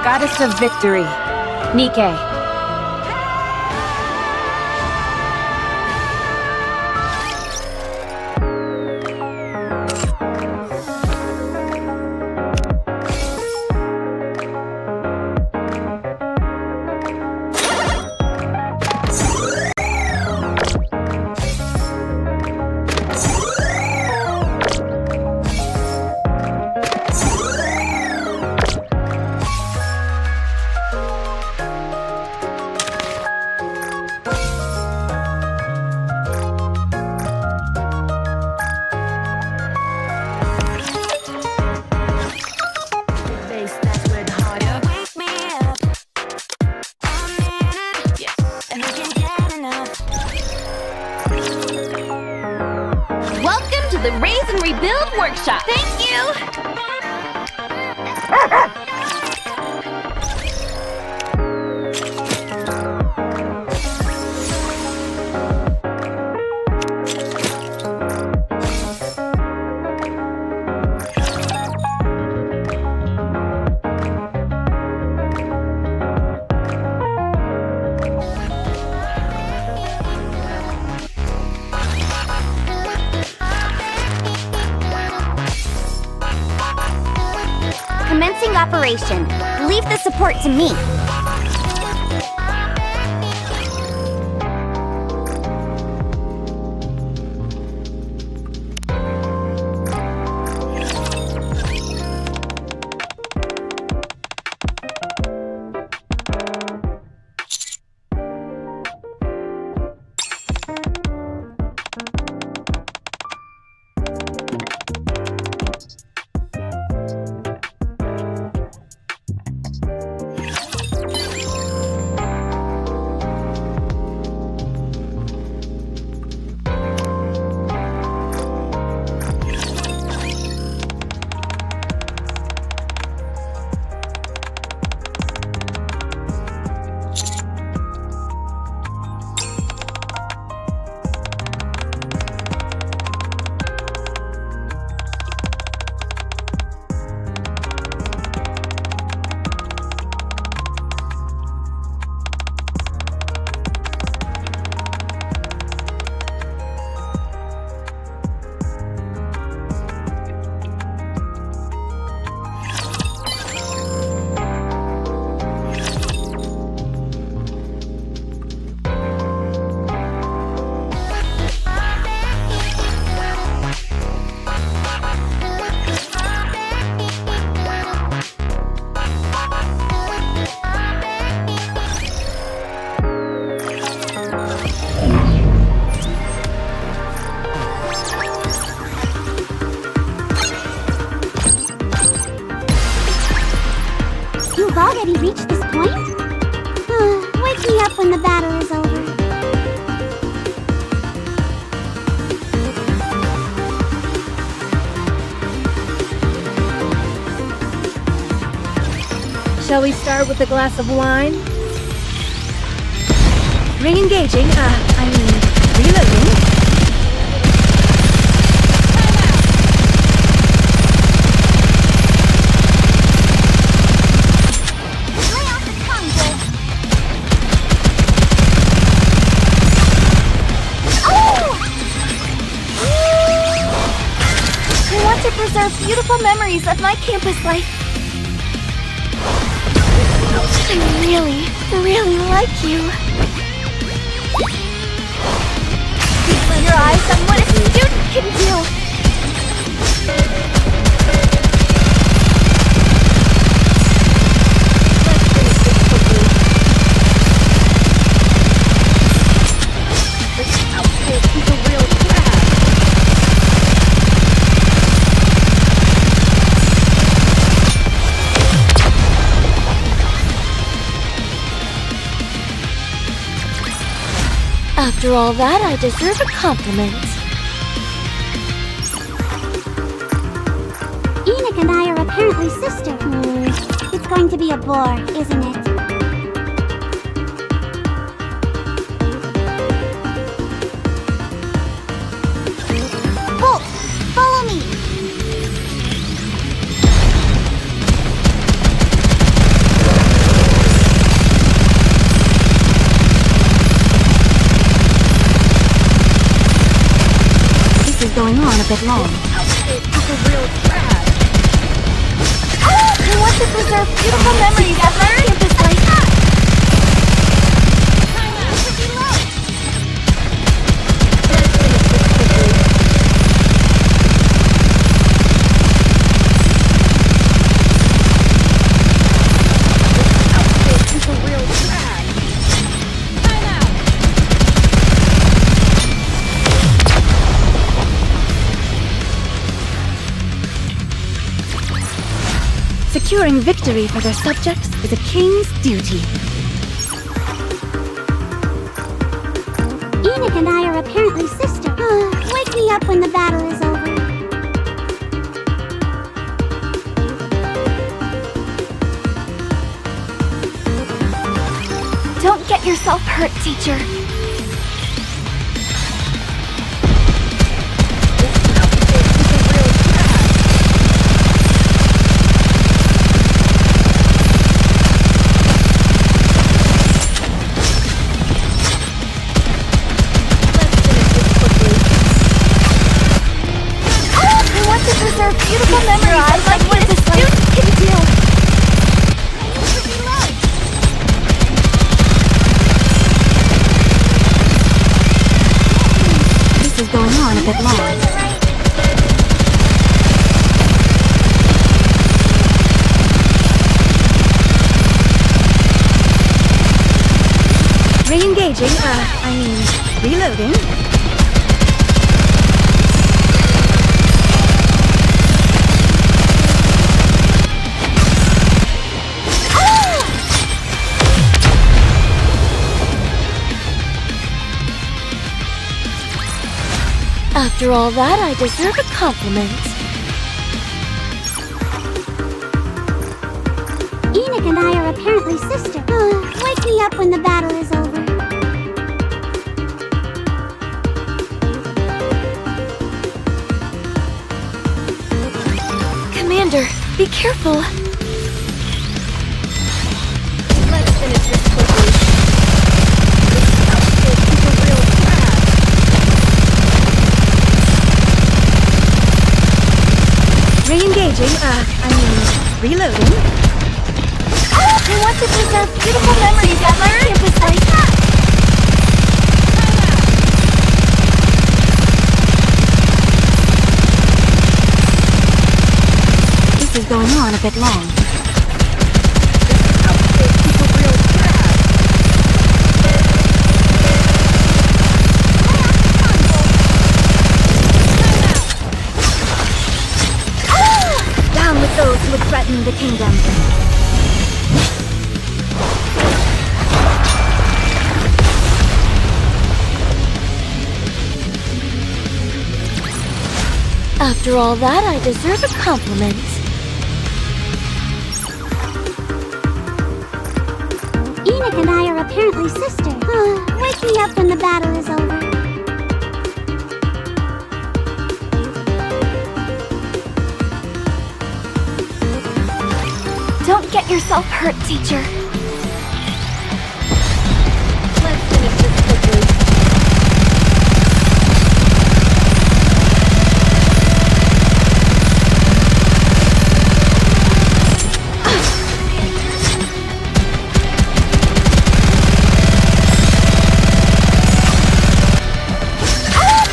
Goddess of Victory, Nikke. The Raise and Rebuild Workshop. Thank you! Commencing operation. Leave the support to me. You've already reached this point? Wake me up when the battle is over. Shall we start with a glass of wine? Re-engaging, reloading. To preserve beautiful memories of my campus life. I really, really like you. Feast in your eyes on what a student can do. After all that, I deserve a compliment. Enoch and I are apparently sisters. It's going to be a bore, isn't it? Bolt, follow me! bit long. I want to preserve beautiful memories of my campus life. Securing victory for their subjects is a king's duty. Enoch and I are apparently sisters. Wake me up when the battle is over. Don't get yourself hurt, teacher. Beautiful memories of like what a student can do. This is going on a bit long. Re-engaging, reloading. After all that, I deserve a compliment. Enoch and I are apparently sisters. Wake me up when the battle is over. Commander, be careful. Let's finish this quickly. Re-engaging, reloading. I want to preserve beautiful memories of my campus life. This is going on a bit long. Down with those who would threaten the kingdom. After all that, I deserve a compliment. Enoch and I are apparently sisters. Wake me up when the battle is over. Don't get yourself hurt, teacher. Let's finish this quickly.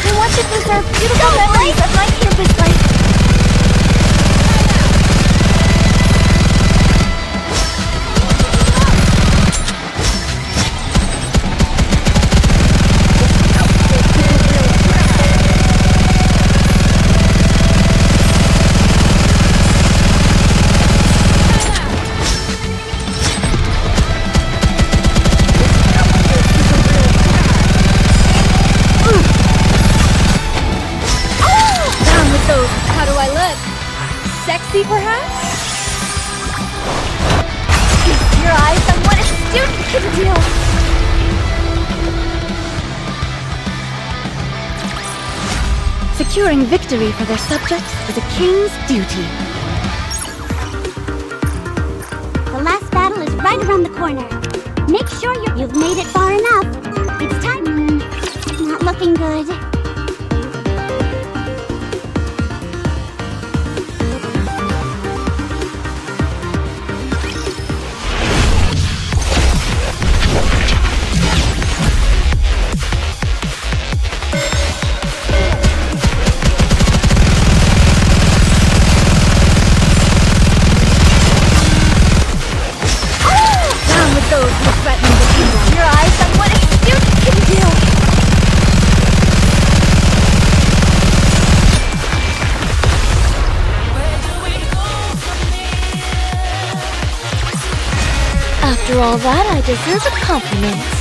I want to preserve beautiful memories of my campus life. Sexy, perhaps? Feast your eyes on what a student can do. Securing victory for their subjects is a king's duty. The last battle is right around the corner. Make sure you've made it far enough. It's time. Not looking good. After all that, I deserve a compliment.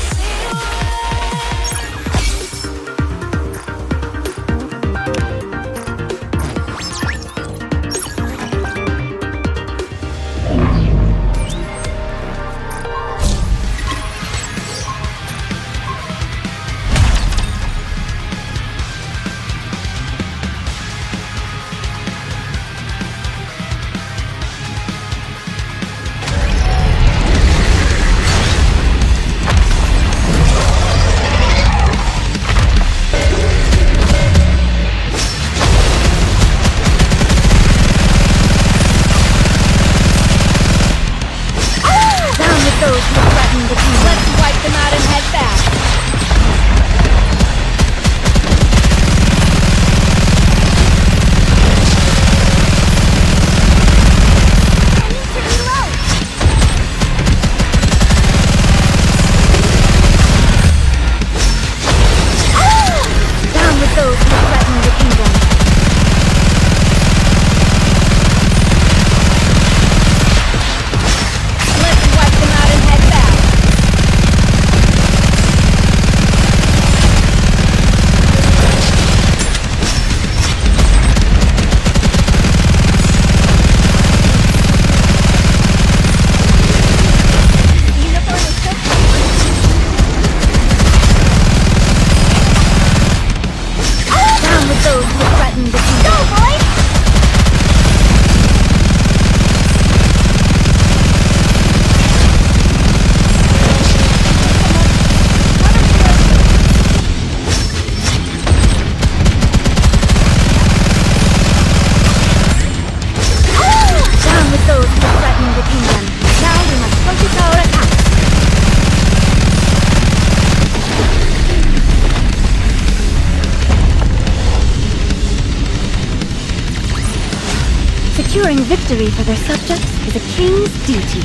Securing victory for their subjects is a king's duty.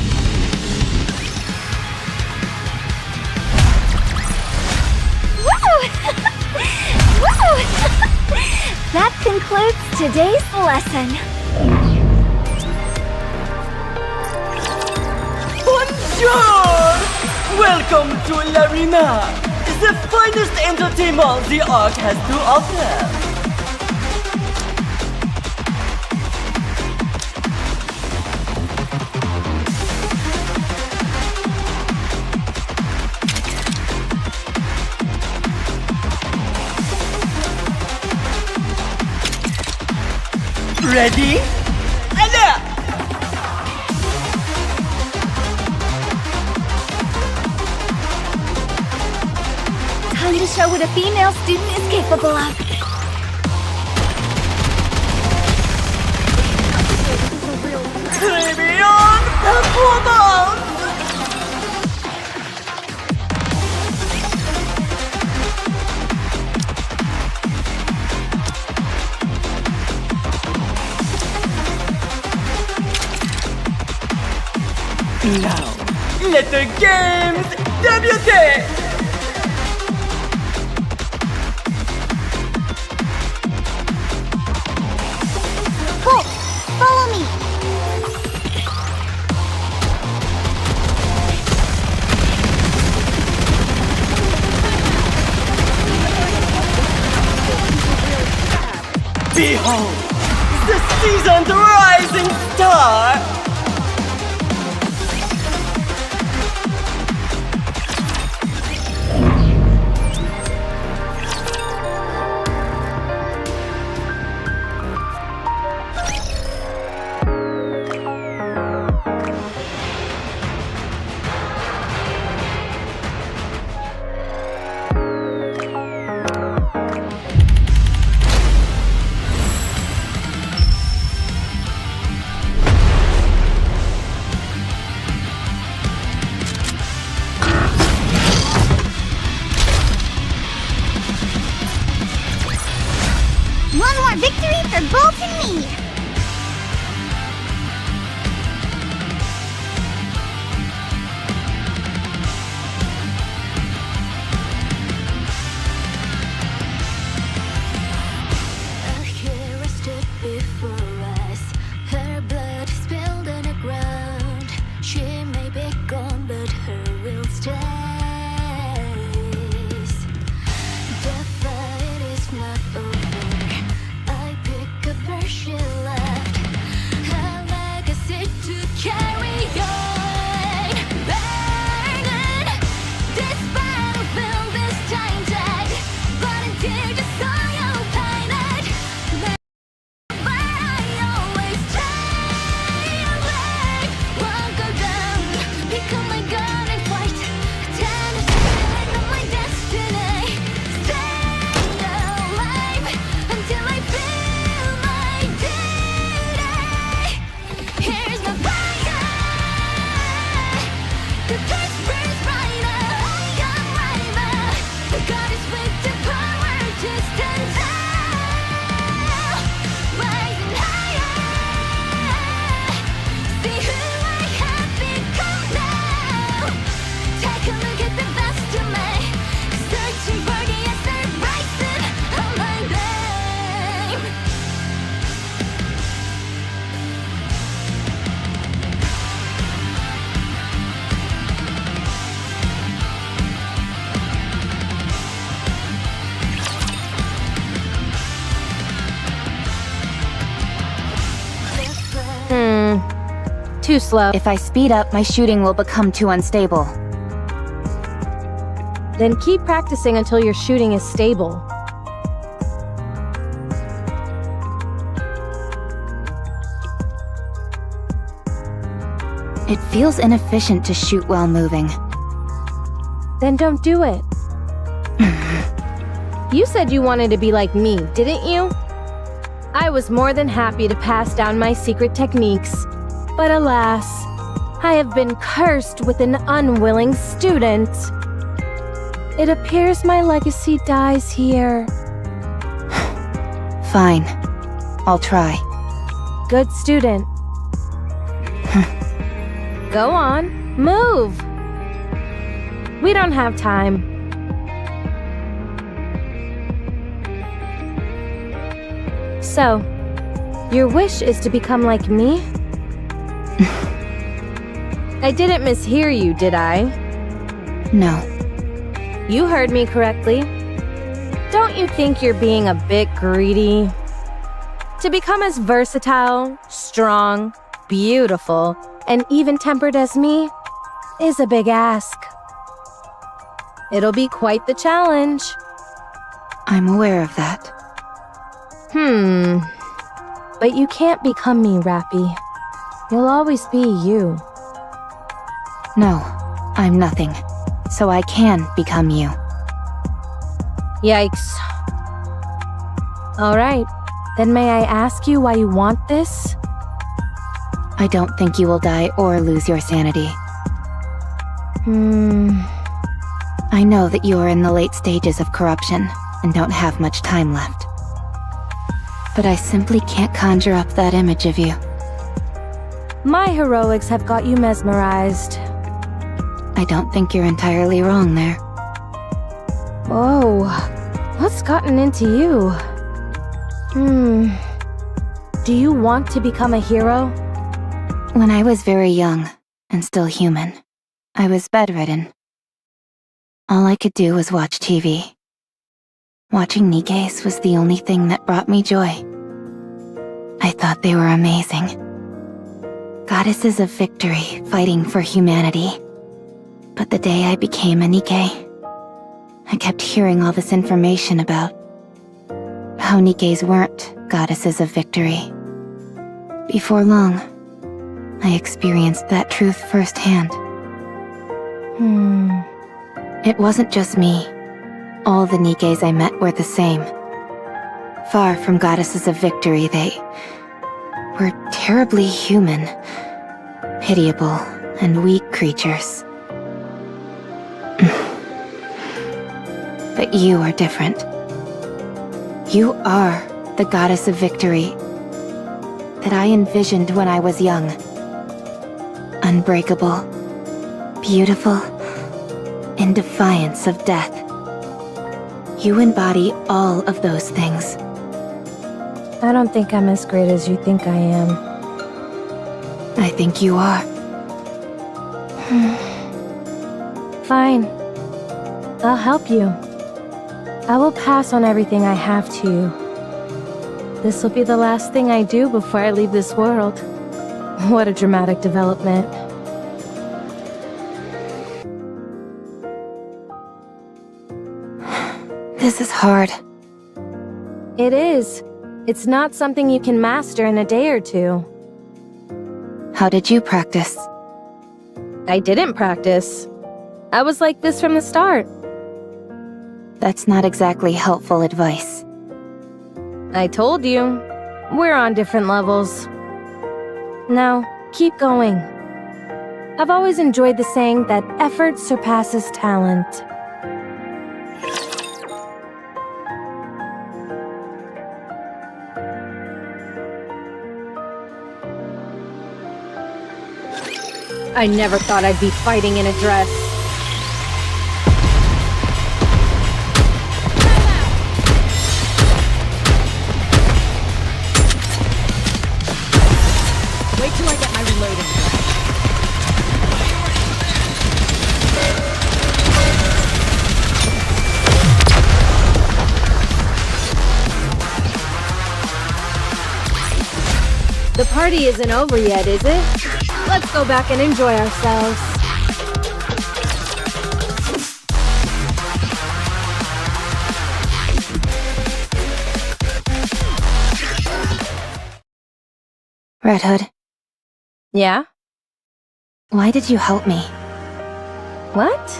Woo! Woo! That concludes today's lesson. Bonjour! Welcome to l'Arena, the finest entertainment the Ark has to offer. Ready? Alert! Time to show what a female student is capable of. Premium performance! Now, let the games debut! Colt, follow me. Behold, the seasoned rising star! One more victory for Bolt and me. A hero stood before us. Her blood spilled on the ground. She may be gone, but Too slow. If I speed up, my shooting will become too unstable. Then keep practicing until your shooting is stable. It feels inefficient to shoot while moving. Then don't do it. You said you wanted to be like me, didn't you? I was more than happy to pass down my secret techniques. But alas, I have been cursed with an unwilling student. It appears my legacy dies here. Fine. I'll try. Good student. Go on, move! We don't have time. So, your wish is to become like me? I didn't mishear you, did I? No. You heard me correctly. Don't you think you're being a bit greedy? To become as versatile, strong, beautiful, and even-tempered as me is a big ask. It'll be quite the challenge. I'm aware of that. But you can't become me, Rappi. You'll always be you. No, I'm nothing. So I can become you. Yikes. Alright, then may I ask you why you want this? I don't think you will die or lose your sanity. I know that you are in the late stages of corruption and don't have much time left. But I simply can't conjure up that image of you. My heroics have got you mesmerized. I don't think you're entirely wrong there. Whoa, what's gotten into you? Do you want to become a hero? When I was very young, and still human, I was bedridden. All I could do was watch TV. Watching Nikke's was the only thing that brought me joy. I thought they were amazing. Goddesses of victory fighting for humanity. But the day I became a Nikke, I kept hearing all this information about how Nikkes weren't goddesses of victory. Before long, I experienced that truth firsthand. It wasn't just me. All the Nikkes I met were the same. Far from goddesses of victory, they were terribly human, pitiable, and weak creatures. But you are different. You are the goddess of victory that I envisioned when I was young. Unbreakable, beautiful, in defiance of death. You embody all of those things. I don't think I'm as great as you think I am. I think you are. Fine. I'll help you. I will pass on everything I have to you. This will be the last thing I do before I leave this world. What a dramatic development. This is hard. It is. It's not something you can master in a day or two. How did you practice? I didn't practice. I was like this from the start. That's not exactly helpful advice. I told you. We're on different levels. Now, keep going. I've always enjoyed the saying that effort surpasses talent. I never thought I'd be fighting in a dress. Wait till I get my reloading. The party isn't over yet, is it? Let's go back and enjoy ourselves. Red Hood, Yeah? why did you help me? What?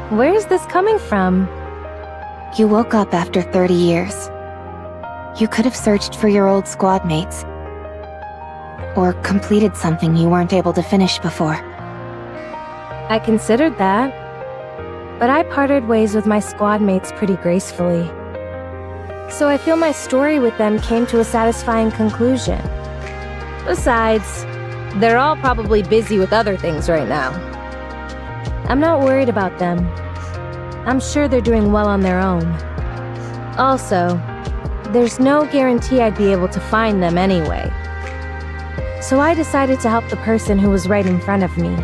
Where is this coming from? You woke up after 30 years. You could have searched for your old squad mates. Or completed something you weren't able to finish before. I considered that. But I parted ways with my squad mates pretty gracefully. So I feel my story with them came to a satisfying conclusion. Besides, they're all probably busy with other things right now. I'm not worried about them. I'm sure they're doing well on their own. Also, there's no guarantee I'd be able to find them anyway. So I decided to help the person who was right in front of me.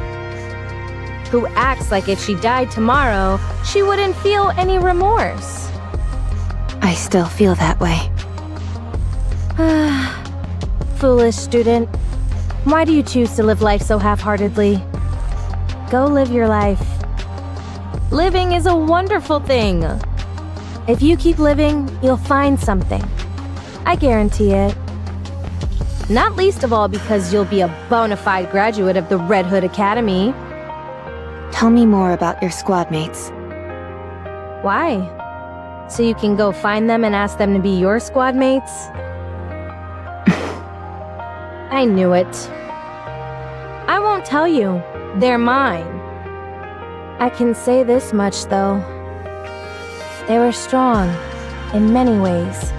Who acts like if she died tomorrow, she wouldn't feel any remorse. I still feel that way. Foolish student. Why do you choose to live life so half-heartedly? Go live your life. Living is a wonderful thing. If you keep living, you'll find something. I guarantee it. Not least of all because you'll be a bona fide graduate of the Red Hood Academy. Tell me more about your squad mates. Why? So you can go find them and ask them to be your squad mates? I knew it. I won't tell you. They're mine. I can say this much, though. They were strong, in many ways.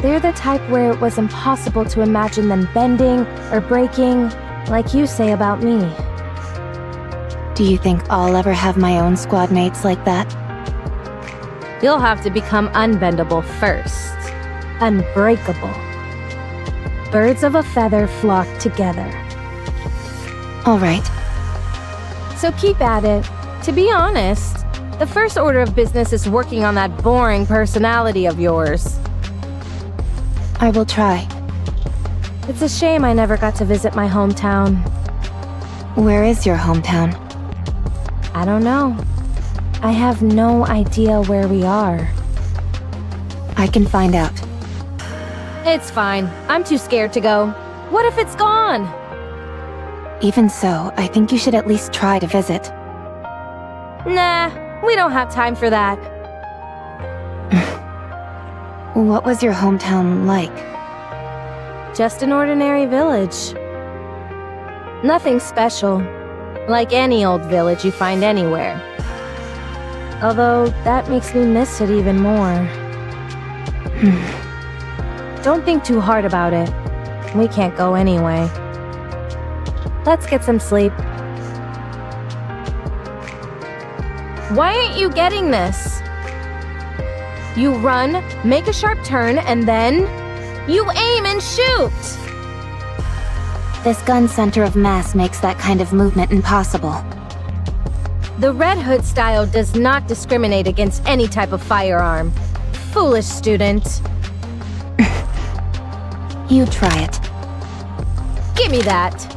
They're the type where it was impossible to imagine them bending or breaking, like you say about me. Do you think I'll ever have my own squad mates like that? You'll have to become unbendable first. Unbreakable. Birds of a feather flock together. All right. So keep at it. To be honest, the first order of business is working on that boring personality of yours. I will try. It's a shame I never got to visit my hometown. Where is your hometown? I don't know. I have no idea where we are. I can find out. It's fine. I'm too scared to go. What if it's gone? Even so, I think you should at least try to visit. Nah, we don't have time for that. What was your hometown like? Just an ordinary village. Nothing special. Like any old village you find anywhere. Although, that makes me miss it even more. Don't think too hard about it. We can't go anyway. Let's get some sleep. Why aren't you getting this? You run, make a sharp turn, and then you aim and shoot! This gun center of mass makes that kind of movement impossible. The Red Hood style does not discriminate against any type of firearm. Foolish student. You try it. Give me that.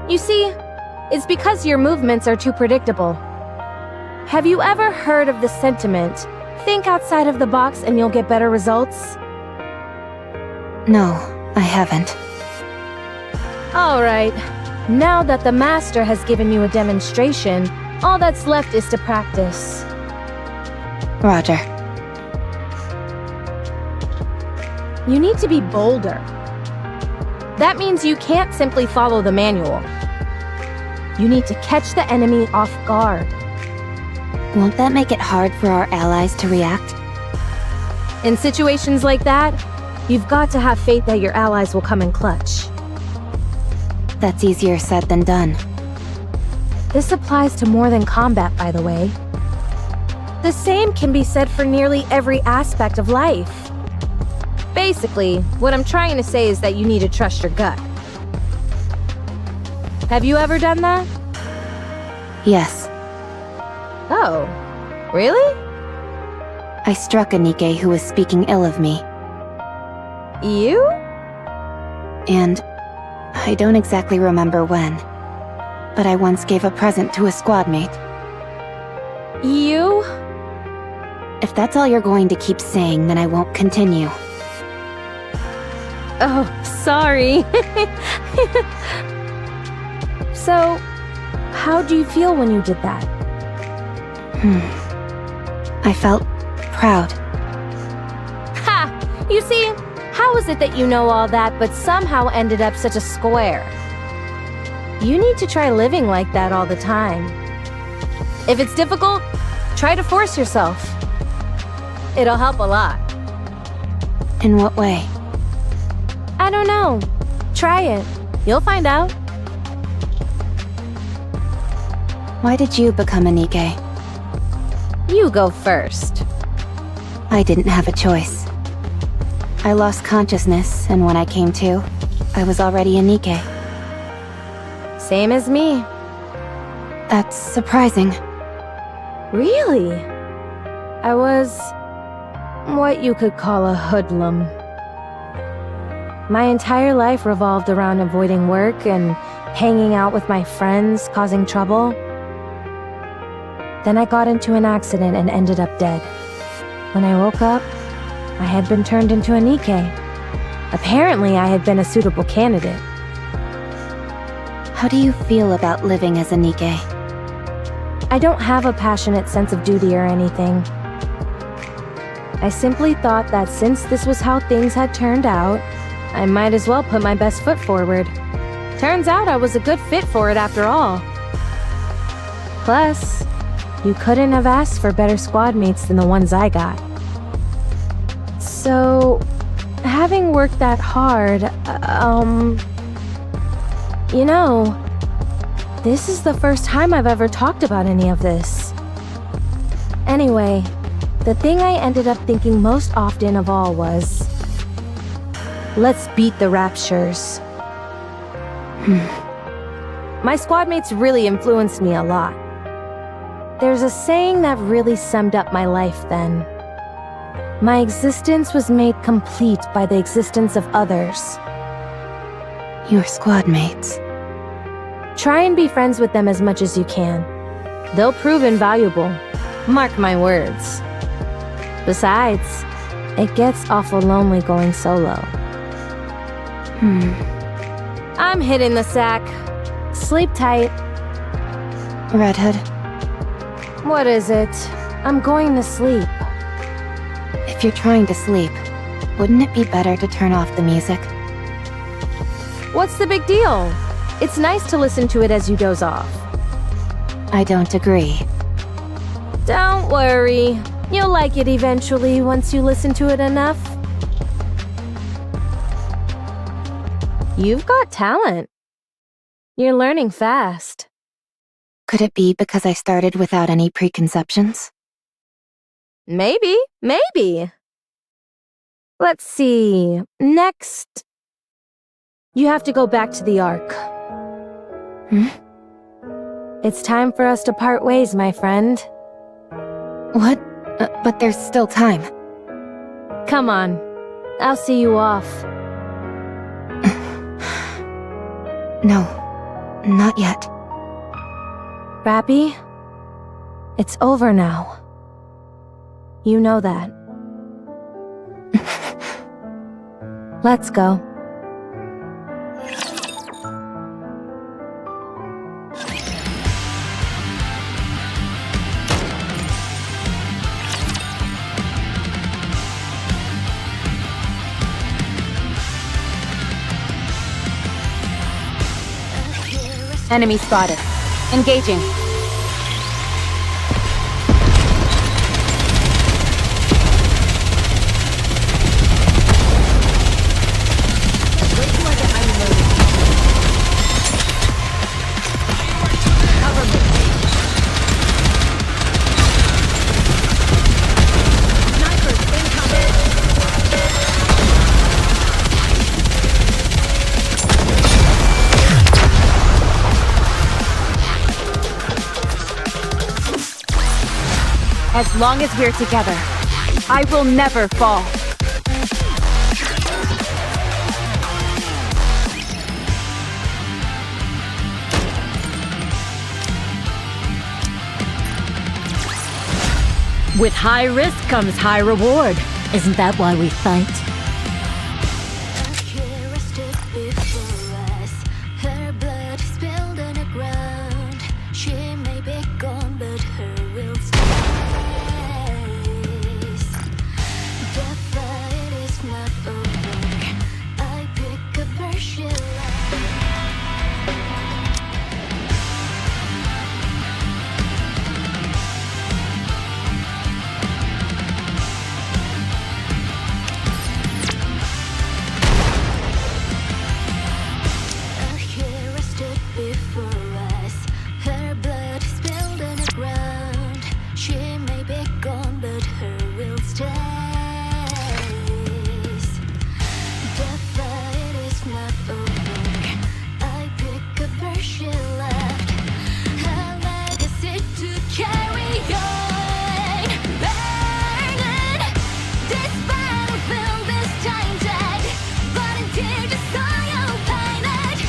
You see, it's because your movements are too predictable. Have you ever heard of the sentiment, think outside of the box and you'll get better results? No, I haven't. Alright, now that the master has given you a demonstration, all that's left is to practice. Roger. You need to be bolder. That means you can't simply follow the manual. You need to catch the enemy off guard. Won't that make it hard for our allies to react? In situations like that, you've got to have faith that your allies will come in clutch. That's easier said than done. This applies to more than combat, by the way. The same can be said for nearly every aspect of life. Basically, what I'm trying to say is that you need to trust your gut. Have you ever done that? Yes, Oh, really? I struck a Nikke who was speaking ill of me, You? and I don't exactly remember when, but I once gave a present to a squad mate. You? If that's all you're going to keep saying, then I won't continue. Oh, sorry. So, how do you feel when you did that? I felt proud. Ha! You see, how is it that you know all that but somehow ended up such a square? You need to try living like that all the time. If it's difficult, try to force yourself. It'll help a lot. In what way? I don't know. Try it. You'll find out. Why did you become a Nikke? You go first. I didn't have a choice. I lost consciousness, and when I came to, I was already a Nikke. Same as me. That's surprising. Really? I was what you could call a hoodlum. My entire life revolved around avoiding work and hanging out with my friends, causing trouble. Then I got into an accident and ended up dead. When I woke up, I had been turned into a Nikke. Apparently, I had been a suitable candidate. How do you feel about living as a Nikke? I don't have a passionate sense of duty or anything. I simply thought that since this was how things had turned out, I might as well put my best foot forward. Turns out I was a good fit for it after all. Plus, you couldn't have asked for better squad mates than the ones I got. So, having worked that hard, you know, this is the first time I've ever talked about any of this. Anyway, the thing I ended up thinking most often of all was, let's beat the raptures. My squad mates really influenced me a lot. There's a saying that really summed up my life then. My existence was made complete by the existence of others. Your squad mates. Try and be friends with them as much as you can. They'll prove invaluable. Mark my words. Besides, it gets awful lonely going solo. I'm hitting the sack. Sleep tight. Red Hood, What is it? I'm going to sleep. if you're trying to sleep, wouldn't it be better to turn off the music? What's the big deal? It's nice to listen to it as you doze off. I don't agree. Don't worry. You'll like it eventually once you listen to it enough. You've got talent. You're learning fast. Could it be because I started without any preconceptions? Maybe. Let's see. Next, you have to go back to the Ark. It's time for us to part ways, my friend. What? But there's still time. Come on. I'll see you off. No, not yet. Rappi, it's over now. You know that. Let's go. Enemy spotted. Engaging. As long as we're together, I will never fall. With high risk comes high reward. Isn't that why we fight? Her blood spilled on the ground. She may be gone, but her will stays. The fight is not over. I pick up where she left. A hero stood before us. Her blood spilled on the ground. She may be gone, but her will stays. The fight is not over. I pick up where she left. Her legacy to carry on. Burning. This battlefield is tainted. But until the soil painted.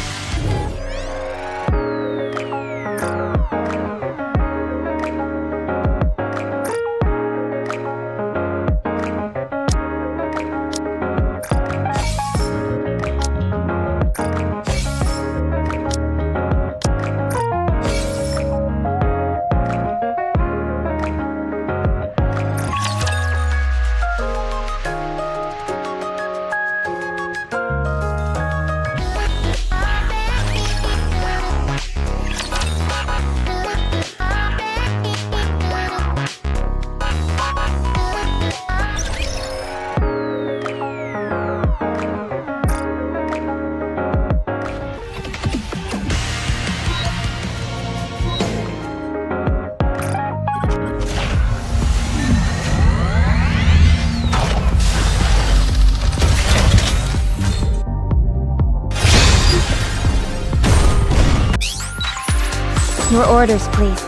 Your orders, please.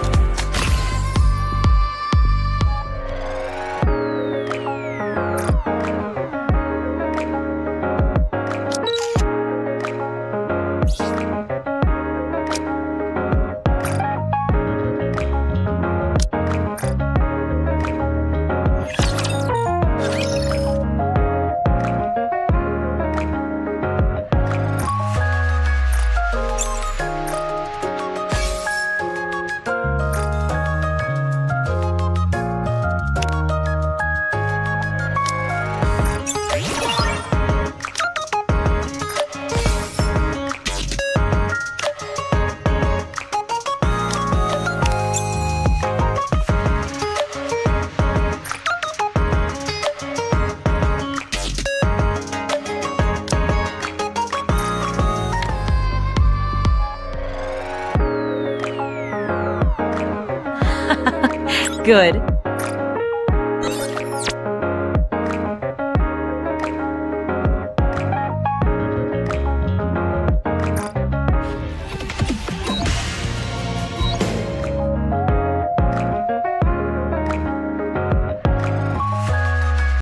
Good.